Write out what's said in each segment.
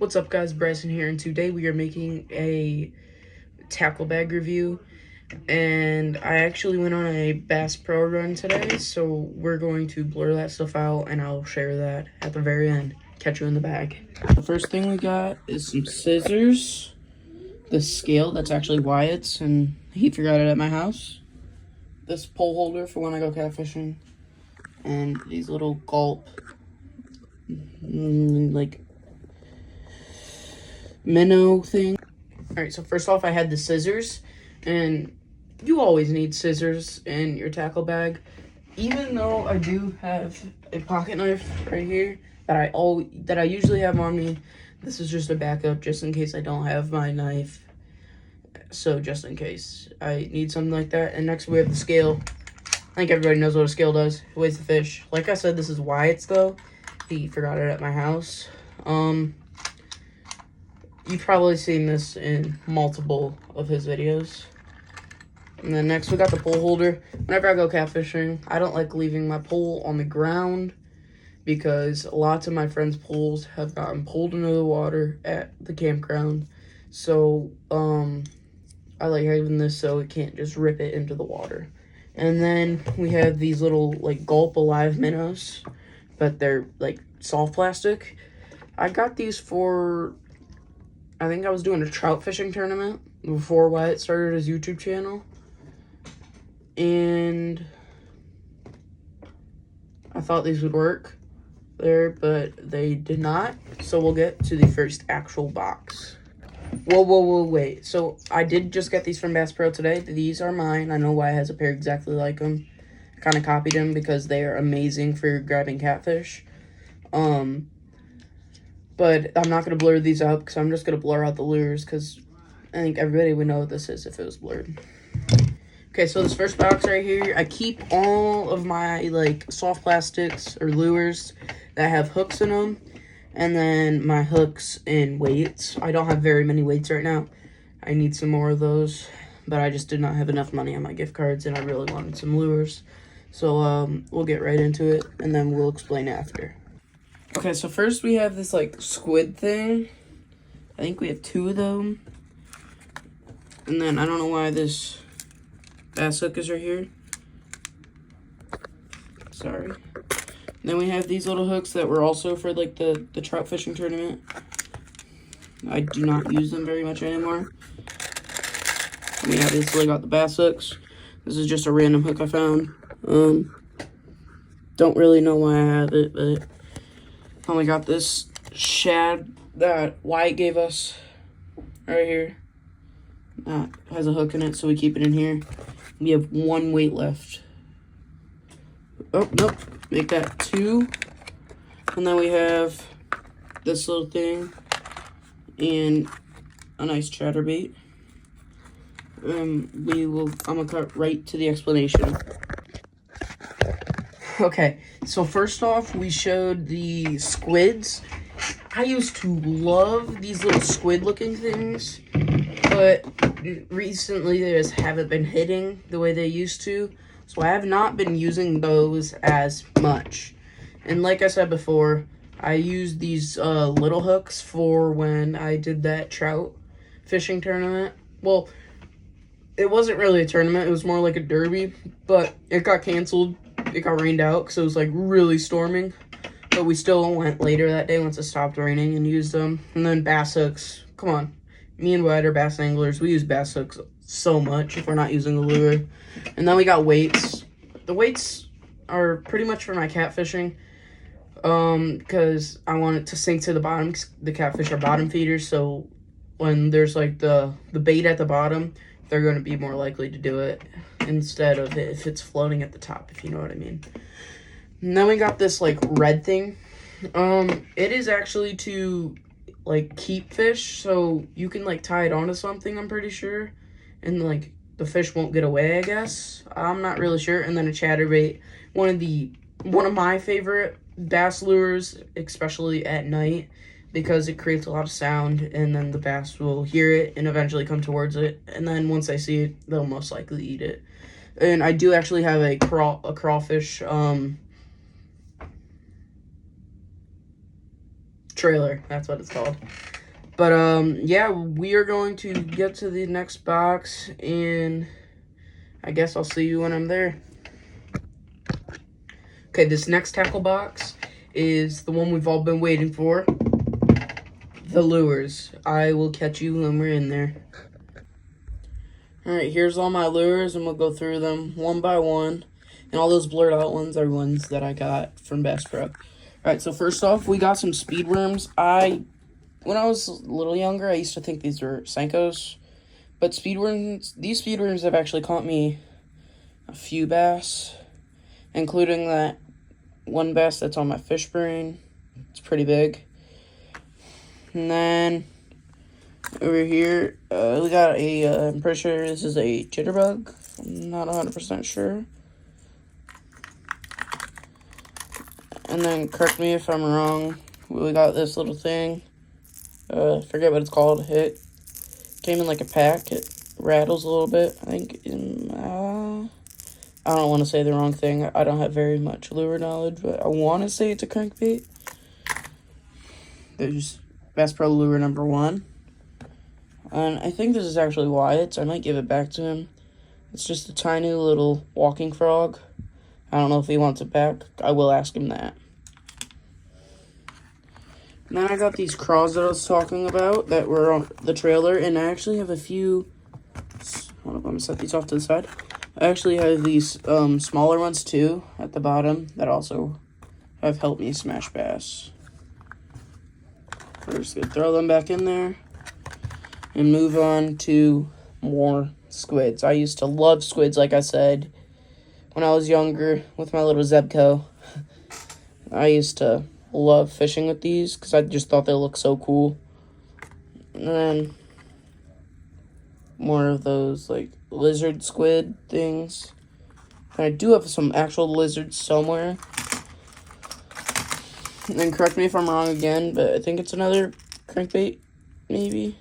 What's up guys, Bryson here, and today we are making a tackle bag review, and I actually went on a Bass Pro run today, so we're going to blur that stuff out and I'll share that at the very end. Catch you in the bag. The first thing we got is some scissors, the scale that's actually Wyatt's and he forgot it at my house, this pole holder for when I go catfishing, and these little gulp like minnow thing. Alright, so first off I had the scissors, and you always need scissors in your tackle bag. Even though I do have a pocket knife right here that I usually have on me, this is just a backup just in case I don't have my knife. So just in case I need something like that. And next we have the scale. I think everybody knows what a scale does. It weighs the fish. Like I said, this is Wyatt's though. He forgot it at my house. You've probably seen this in multiple of his videos. And then next we got the pole holder. Whenever I go catfishing, I don't like leaving my pole on the ground because lots of my friends' poles have gotten pulled into the water at the campground. So, I like having this so it can't just rip it into the water. And then we have these little, like, Gulp Alive minnows, but they're, like, soft plastic. I got these for, I think I was doing a trout fishing tournament before Wyatt started his YouTube channel. And I thought these would work there, but they did not. So we'll get to the first actual box. Whoa, wait. So I did just get these from Bass Pro today. These are mine. I know Wyatt has a pair exactly like them. I kind of copied them because they are amazing for grabbing catfish. But I'm not going to blur these out because I'm just going to blur out the lures because I think everybody would know what this is if it was blurred. Okay, so this first box right here, I keep all of my, like, soft plastics or lures that have hooks in them, and then my hooks and weights. I don't have very many weights right now. I need some more of those, but I just did not have enough money on my gift cards, and I really wanted some lures. So, we'll get right into it, and then we'll explain after. Okay, so first we have this, like, squid thing. I think we have two of them. And then I don't know why this bass hook is right here. Sorry. Then we have these little hooks that were also for like the trout fishing tournament. I do not use them very much anymore. We obviously got the bass hooks. This is just a random hook I found. Don't really know why I have it, but I got this shad that Wyatt gave us right here. That has a hook in it, so we keep it in here. We have one weight left. Oh, nope. Make that two. And then we have this little thing and a nice chatterbait. I'm gonna cut right to the explanation. Okay, so first off, we showed the squids. I used to love these little squid-looking things, but recently they just haven't been hitting the way they used to, so I have not been using those as much. And like I said before, I used these little hooks for when I did that trout fishing tournament. Well, it wasn't really a tournament, it was more like a derby, but it got canceled. It got rained out because it was like really storming, but we still went later that day once it stopped raining and used them. And then bass hooks, come on. Me and Wyatt are bass anglers. We use bass hooks so much if we're not using the lure. And then we got weights. The weights are pretty much for my catfishing, because I want it to sink to the bottom. The catfish are bottom feeders, so when there's like the bait at the bottom, they're going to be more likely to do it instead of if it's floating at the top, if you know what I mean. And then we got this like red thing. It is actually to like keep fish, so you can like tie it onto something, I'm pretty sure, and like the fish won't get away, I guess. I'm not really sure. And then a chatterbait, one of my favorite bass lures, especially at night, because it creates a lot of sound, and then the bass will hear it and eventually come towards it, and then once they see it, they'll most likely eat it. And I do actually have a crawfish trailer. That's what it's called. But, yeah, we are going to get to the next box, and I guess I'll see you when I'm there. Okay, this next tackle box is the one we've all been waiting for. The lures. I will catch you when we're in there. Alright, here's all my lures, and we'll go through them one by one. And all those blurred out ones are ones that I got from Bass Pro. Alright, so first off, we got some speed worms. When I was a little younger, I used to think these were Senkos. But these speed worms have actually caught me a few bass, including that one bass that's on my fish brain. It's pretty big. And then over here, we got I'm pretty sure this is a jitterbug. I'm not 100% sure. And then, correct me if I'm wrong, we got this little thing. Forget what it's called. It came in like a pack. It rattles a little bit. I think, I don't want to say the wrong thing. I don't have very much lure knowledge, but I want to say it's a crankbait. There's Bass Pro lure number 1. And I think this is actually Wyatt's. I might give it back to him. It's just a tiny little walking frog. I don't know if he wants it back. I will ask him that. And then I got these craws that I was talking about that were on the trailer. And I actually have a few... Hold up, I'm going to set these off to the side. I actually have these smaller ones too at the bottom that also have helped me smash bass. We're just going to throw them back in there and move on to more squids. I used to love squids, like I said, when I was younger with my little Zebco. I used to love fishing with these because I just thought they looked so cool. And then more of those like lizard squid things. And I do have some actual lizards somewhere. And then correct me if I'm wrong again, but I think it's another crankbait, maybe.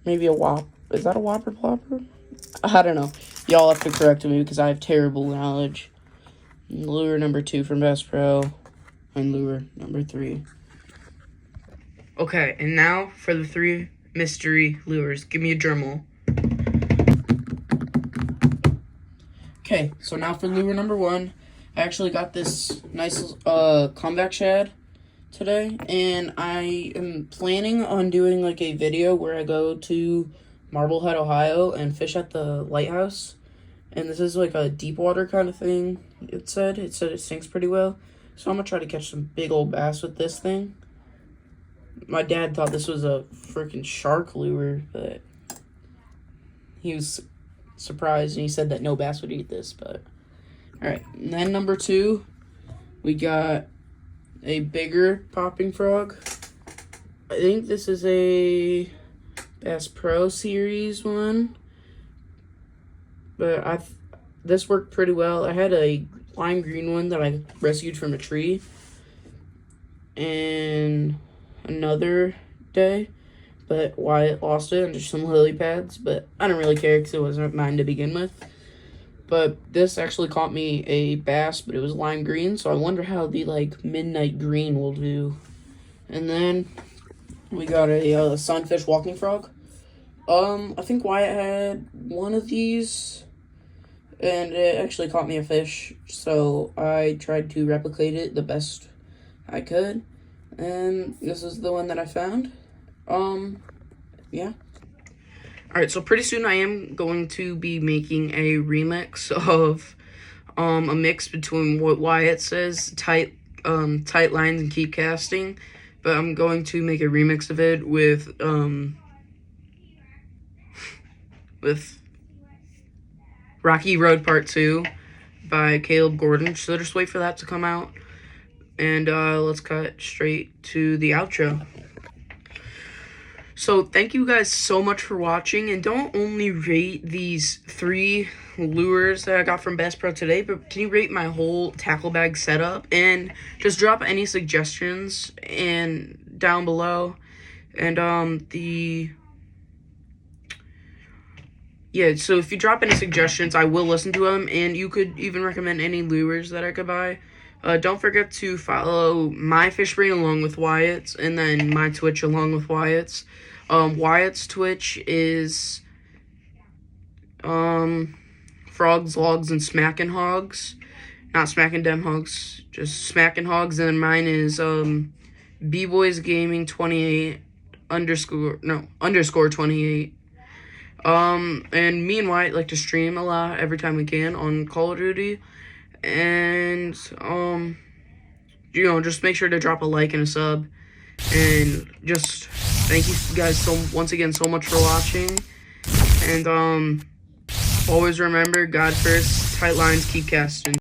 Maybe a whop. Is that a whopper plopper? I don't know. Y'all have to correct me because I have terrible knowledge. Lure number 2 from Bass Pro. And lure number 3. Okay, and now for the 3 mystery lures. Give me a drum roll. Okay, so now for lure number 1. I actually got this nice comeback shad today, and I am planning on doing like a video where I go to Marblehead, Ohio and fish at the lighthouse. And this is like a deep water kind of thing. It said it sinks pretty well, so I'm gonna try to catch some big old bass with this thing. My dad thought this was a freaking shark lure, but he was surprised and he said that no bass would eat this. But all right, and then number 2, we got a bigger popping frog. I think this is a Bass Pro Series one, but this worked pretty well. I had a lime green one that I rescued from a tree and another day, but Wyatt lost it under some lily pads, but I don't really care because it wasn't mine to begin with. But this actually caught me a bass, but it was lime green, so I wonder how the like midnight green will do. And then we got a sunfish walking frog. I think Wyatt had one of these, and it actually caught me a fish, so I tried to replicate it the best I could, and this is the one that I found. Yeah. Alright, so pretty soon I am going to be making a remix of a mix between what Wyatt says, tight lines and keep casting, but I'm going to make a remix of it with Rocky Road Part 2 by Caleb Gordon, so just wait for that to come out, and let's cut straight to the outro. So thank you guys so much for watching, and don't only rate these 3 lures that I got from Bass Pro today, but can you rate my whole tackle bag setup, and just drop any suggestions down below, and so if you drop any suggestions, I will listen to them, and you could even recommend any lures that I could buy. Don't forget to follow my Fish Brain along with Wyatt's, and then my Twitch along with Wyatt's. Wyatt's Twitch is Frogs, Logs, and Smackin' Hogs. Not Smackin' Dem Hogs, just Smackin' Hogs. And then mine is B-Boys Gaming 28 underscore 28. And me and Wyatt like to stream a lot every time we can on Call of Duty. And, you know, just make sure to drop a like and a sub. And just thank you guys once again so much for watching. And, always remember, God first, tight lines, keep casting.